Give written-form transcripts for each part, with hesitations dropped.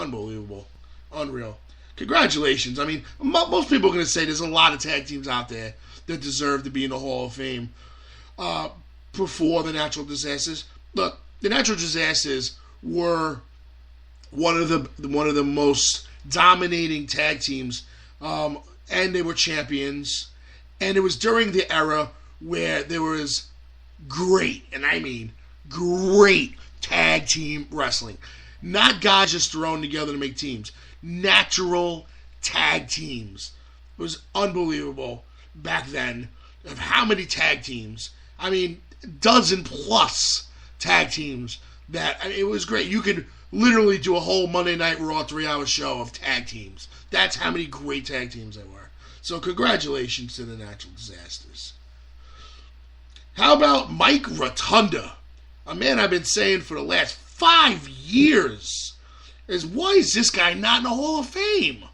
unbelievable. Unreal. Congratulations. I mean, most people are going to say there's a lot of tag teams out there that deserve to be in the Hall of Fame before the Natural Disasters. Look, the Natural Disasters were one of the most dominating tag teams, and they were champions. And it was during the era where there was great, and I mean great, tag team wrestling. Not guys just thrown together to make teams. Natural tag teams. It was unbelievable back then of how many tag teams. I mean, dozen plus tag teams. It was great. You could literally do a whole Monday Night Raw 3-hour show of tag teams. That's how many great tag teams there were. So congratulations to the Natural Disasters. How about Mike Rotunda? A man I've been saying for the last 5 years is, why is this guy not in the Hall of Fame?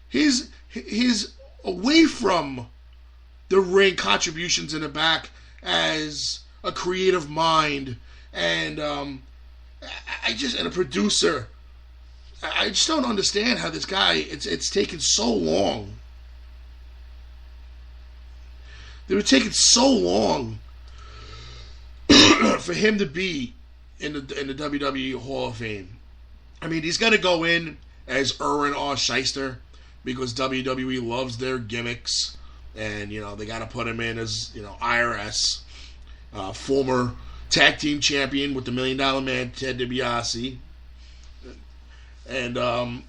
His away from the ring contributions in the back as a creative mind and and a producer. I just don't understand how this guy, it's taken so long. It would take so long for him to be in the WWE Hall of Fame. I mean, he's going to go in as Erwin R. Shyster because WWE loves their gimmicks, and they got to put him in as IRS, former tag team champion with the $1 Million Man Ted DiBiase, and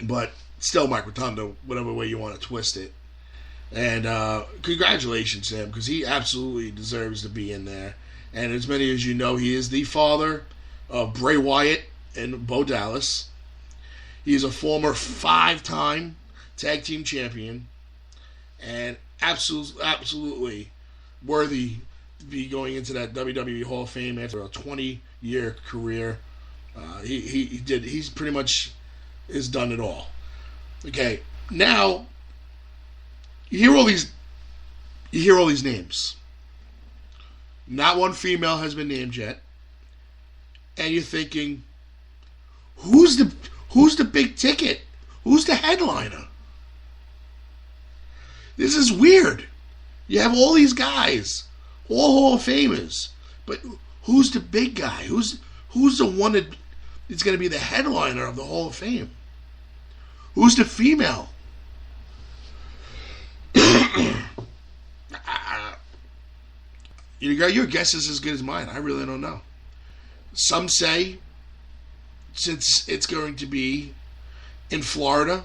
but still Mike Rotunda, whatever way you want to twist it. And congratulations to him, because he absolutely deserves to be in there. And as many as you know, he is the father of Bray Wyatt and Bo Dallas. He is a former 5-time tag team champion, and absolutely worthy to be going into that WWE Hall of Fame after a 20-year career. He's pretty much has done it all. Okay, now you hear all these names. Not one female has been named yet, and you're thinking, who's the big ticket? Who's the headliner? This is weird. You have all these guys, all Hall of Famers, but who's the big guy? Who's the one that is going to be the headliner of the Hall of Fame? Who's the female? Your guess is as good as mine. I really don't know. Some say, since it's going to be in Florida,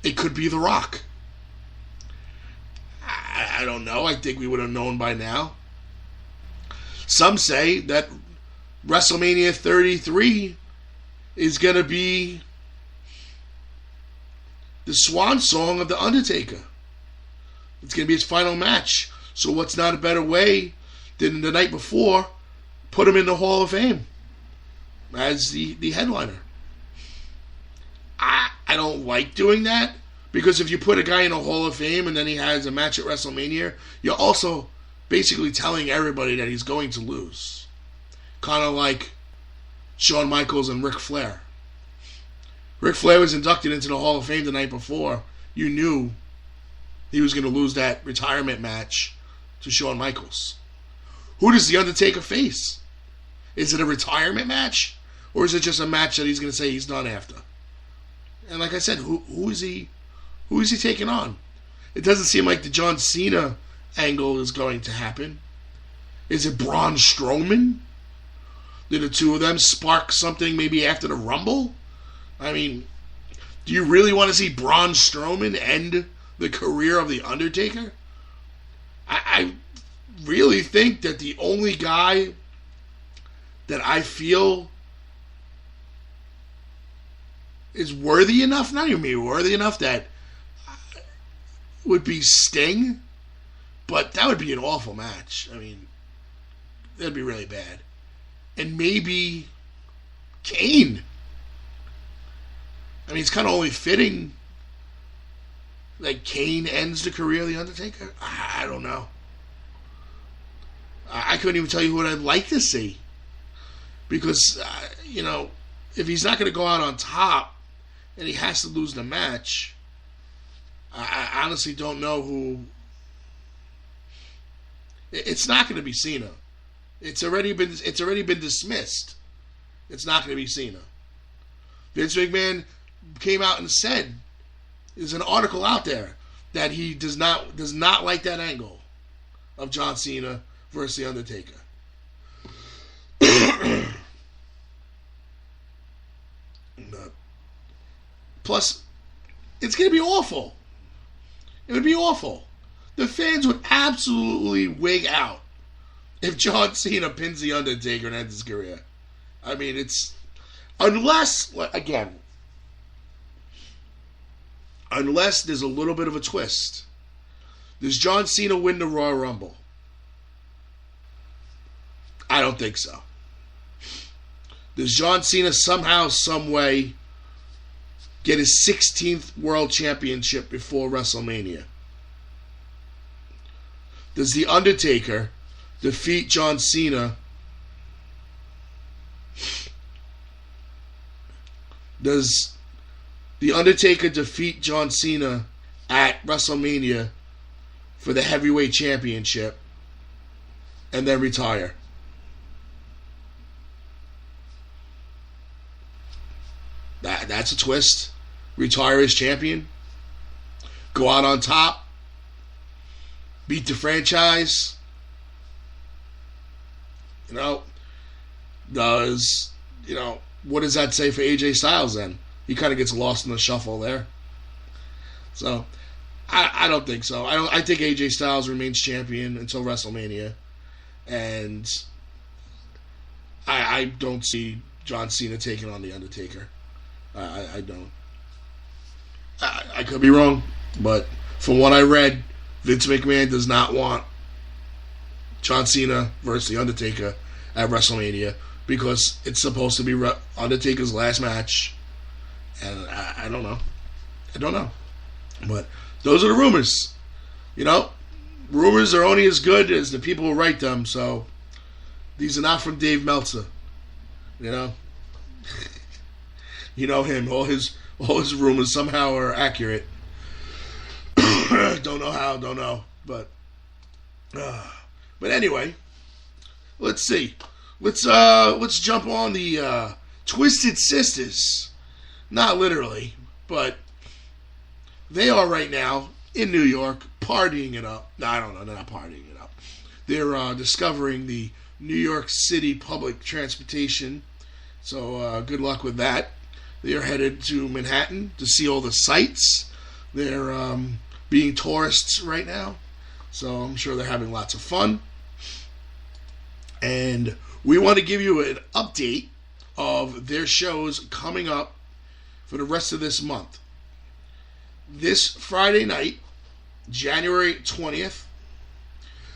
it could be The Rock. I don't know. I think we would have known by now. Some say that WrestleMania 33 is going to be the swan song of The Undertaker. It's going to be his final match. So what's not a better way than the night before, put him in the Hall of Fame as the headliner. I don't like doing that, because if you put a guy in the Hall of Fame and then he has a match at WrestleMania, you're also basically telling everybody that he's going to lose. Kind of like Shawn Michaels and Ric Flair. Ric Flair was inducted into the Hall of Fame the night before. You knew he was going to lose that retirement match to Shawn Michaels. Who does The Undertaker face? Is it a retirement match? Or is it just a match that he's going to say he's done after? And like I said, who is he taking on? It doesn't seem like the John Cena angle is going to happen. Is it Braun Strowman? Did the two of them spark something maybe after the Rumble? I mean, do you really want to see Braun Strowman end the career of The Undertaker? I really think that the only guy that I feel is worthy enough, not even me, worthy enough, that would be Sting, but that would be an awful match. I mean, that'd be really bad. And maybe Kane. I mean, it's kind of only fitting that Kane ends the career of The Undertaker. I don't know. I couldn't even tell you what I'd like to see. Because, if he's not going to go out on top and he has to lose the match, I honestly don't know who. It's not going to be Cena. It's already been dismissed. It's not going to be Cena. Vince McMahon came out and said, there's an article out there that he does not like that angle of John Cena versus The Undertaker. Plus, it's going to be awful. It would be awful. The fans would absolutely wig out if John Cena pins The Undertaker and ends his career. I mean, it's... Unless there's a little bit of a twist. Does John Cena win the Royal Rumble? I don't think so. Does John Cena somehow, some way, get his 16th World Championship before WrestleMania? Does The Undertaker defeat John Cena? Does The Undertaker defeat John Cena at WrestleMania for the Heavyweight Championship and then retire? That's a twist. Retire as champion. Go out on top. Beat the franchise. What does that say for AJ Styles then? He kind of gets lost in the shuffle there. So, I don't think so. I think AJ Styles remains champion until WrestleMania. And I don't see John Cena taking on The Undertaker. I don't. I could be wrong, but from what I read, Vince McMahon does not want John Cena versus The Undertaker at WrestleMania because it's supposed to be Undertaker's last match, and I don't know. But those are the rumors. Rumors are only as good as the people who write them, so these are not from Dave Meltzer. You know him. All his rumors somehow are accurate. Don't know how. Don't know. But anyway, let's see. Let's jump on the Twisted Sisterz. Not literally, but they are right now in New York partying it up. No, I don't know. They're not partying it up. They're discovering the New York City public transportation. So good luck with that. They are headed to Manhattan to see all the sights. They're being tourists right now, so I'm sure they're having lots of fun. And we want to give you an update of their shows coming up for the rest of this month. This Friday night, January 20th,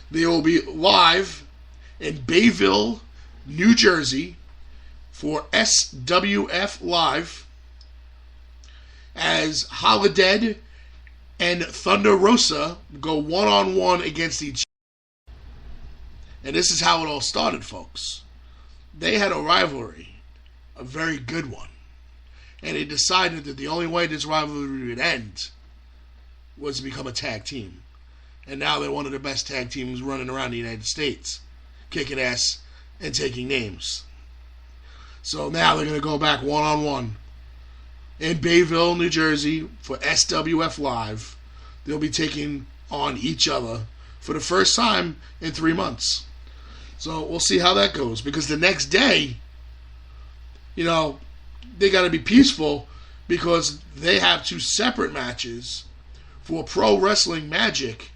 they will be live in Bayville, New Jersey, for SWF Live as Holidead and Thunder Rosa go one-on-one against each other. And this is how it all started, folks. They had a rivalry, a very good one. And they decided that the only way this rivalry would end was to become a tag team. And now they're one of the best tag teams running around the United States, kicking ass and taking names. So now they're going to go back one-on-one in Bayville, New Jersey for SWF Live. They'll be taking on each other for the first time in 3 months. So we'll see how that goes. Because the next day, they got to be peaceful because they have 2 separate matches for Pro Wrestling Magic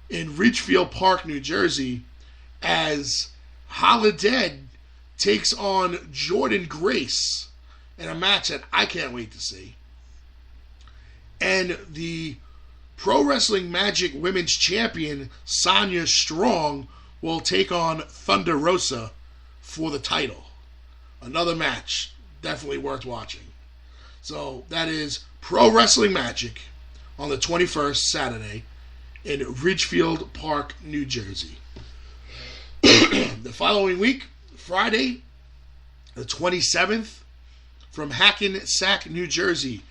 in Ridgefield Park, New Jersey, as Holidead takes on Jordan Grace in a match that I can't wait to see. And the Pro Wrestling Magic Women's Champion, Sonya Strong, will take on Thunder Rosa for the title. Another match definitely worth watching. So that is Pro Wrestling Magic on the 21st, Saturday, in Ridgefield Park, New Jersey. The following week, Friday, the 27th, from Hackensack, New Jersey,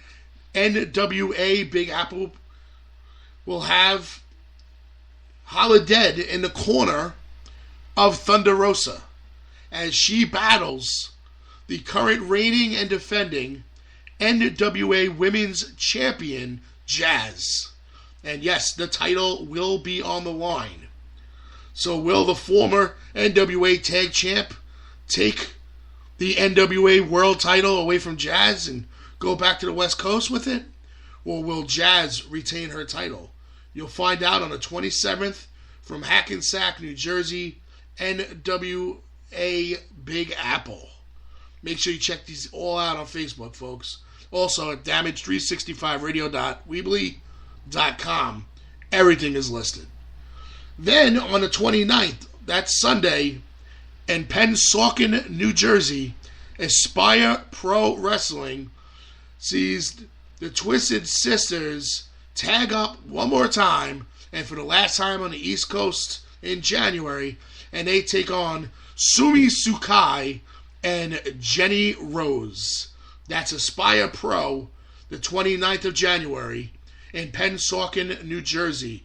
NWA Big Apple will have Holidead in the corner of Thunder Rosa as she battles the current reigning and defending NWA Women's Champion, Jazz. And yes, the title will be on the line. So will the former NWA Tag Champ take the NWA World title away from Jazz and go back to the West Coast with it? Or will Jazz retain her title? You'll find out on the 27th from Hackensack, New Jersey, NWA Big Apple. Make sure you check these all out on Facebook, folks. Also at damage365radio.weebly.com. Everything is listed. Then on the 29th, that's Sunday, in Pennsauken, New Jersey, Aspire Pro Wrestling sees the Twisted Sisterz tag up one more time, and for the last time on the East Coast in January, and they take on Sumi Sakai and Jenny Rose. That's Aspire Pro, the 29th of January in Pennsauken, New Jersey.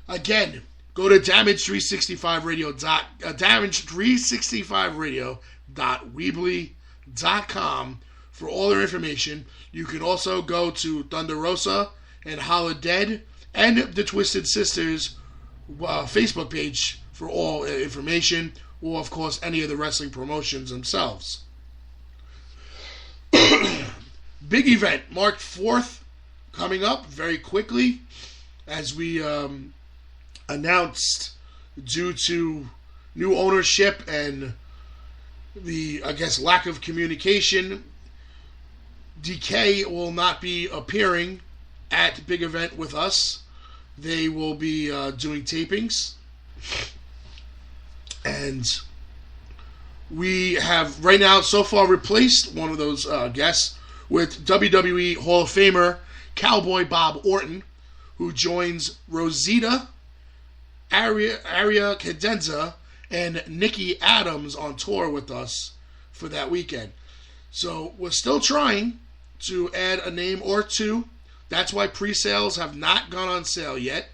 Again, go to damage365radio.weebly.com for all their information. You can also go to Thunder Rosa and Holidead and the Twisted Sisterz Facebook page for all information, or of course any of the wrestling promotions themselves. Big Event, March 4th, coming up very quickly, as we announced, due to new ownership and the, I guess, lack of communication, DK will not be appearing at Big Event with us. They will be doing tapings. And we have right now so far replaced one of those guests with WWE Hall of Famer Cowboy Bob Orton, who joins Rosita, Aria Cadenza, and Nikki Adams on tour with us for that weekend. So we're still trying to add a name or two. That's why pre-sales have not gone on sale yet.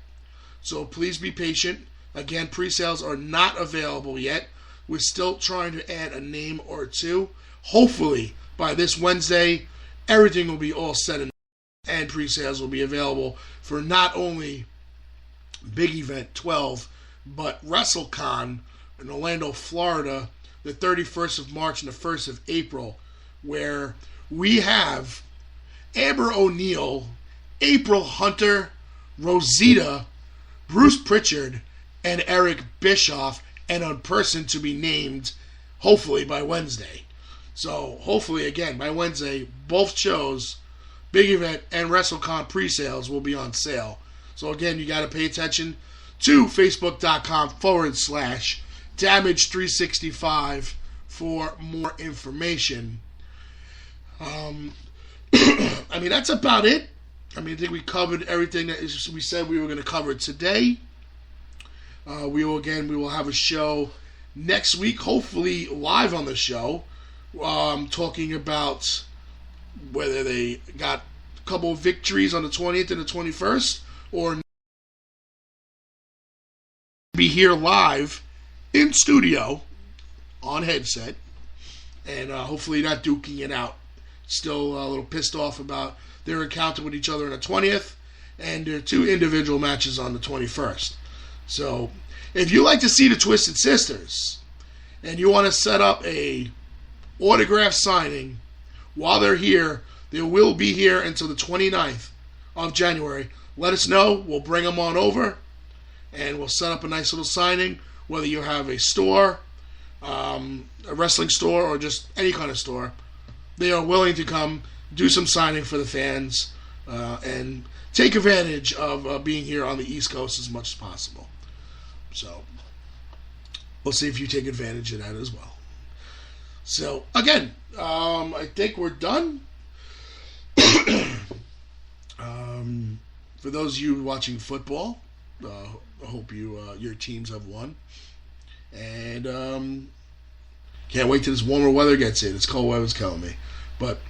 So please be patient. Again, pre-sales are not available yet. We're still trying to add a name or two. Hopefully, by this Wednesday, everything will be all set and pre-sales will be available for not only Big Event 12, but WrestleCon in Orlando, Florida, the 31st of March and the 1st of April, where we have Amber O'Neal, April Hunter, Rosita, Bruce Pritchard, and Eric Bischoff, and a person to be named, hopefully, by Wednesday. So, hopefully, again, by Wednesday, both shows, Big Event and WrestleCon pre-sales, will be on sale. So, again, you got to pay attention to facebook.com/damage365 for more information. I mean, that's about it. I think we covered everything that we said we were going to cover today. We will have a show next week, hopefully live on the show, talking about whether they got a couple of victories on the 20th and the 21st, or be here live in studio on headset, and hopefully not duking it out. Still a little pissed off about their encounter with each other on the 20th and their two individual matches on the 21st. So, if you like to see the Twisted Sisterz and you want to set up a autograph signing while they're here, they will be here until the 29th of January. Let us know. We'll bring them on over and we'll set up a nice little signing, whether you have a store, a wrestling store, or just any kind of store. They are willing to come do some signing for the fans and take advantage of being here on the East Coast as much as possible. So, we'll see if you take advantage of that as well. So, again, I think we're done. For those of you watching football, I hope your teams have won. And can't wait till this warmer weather gets in. This cold weather's killing me. But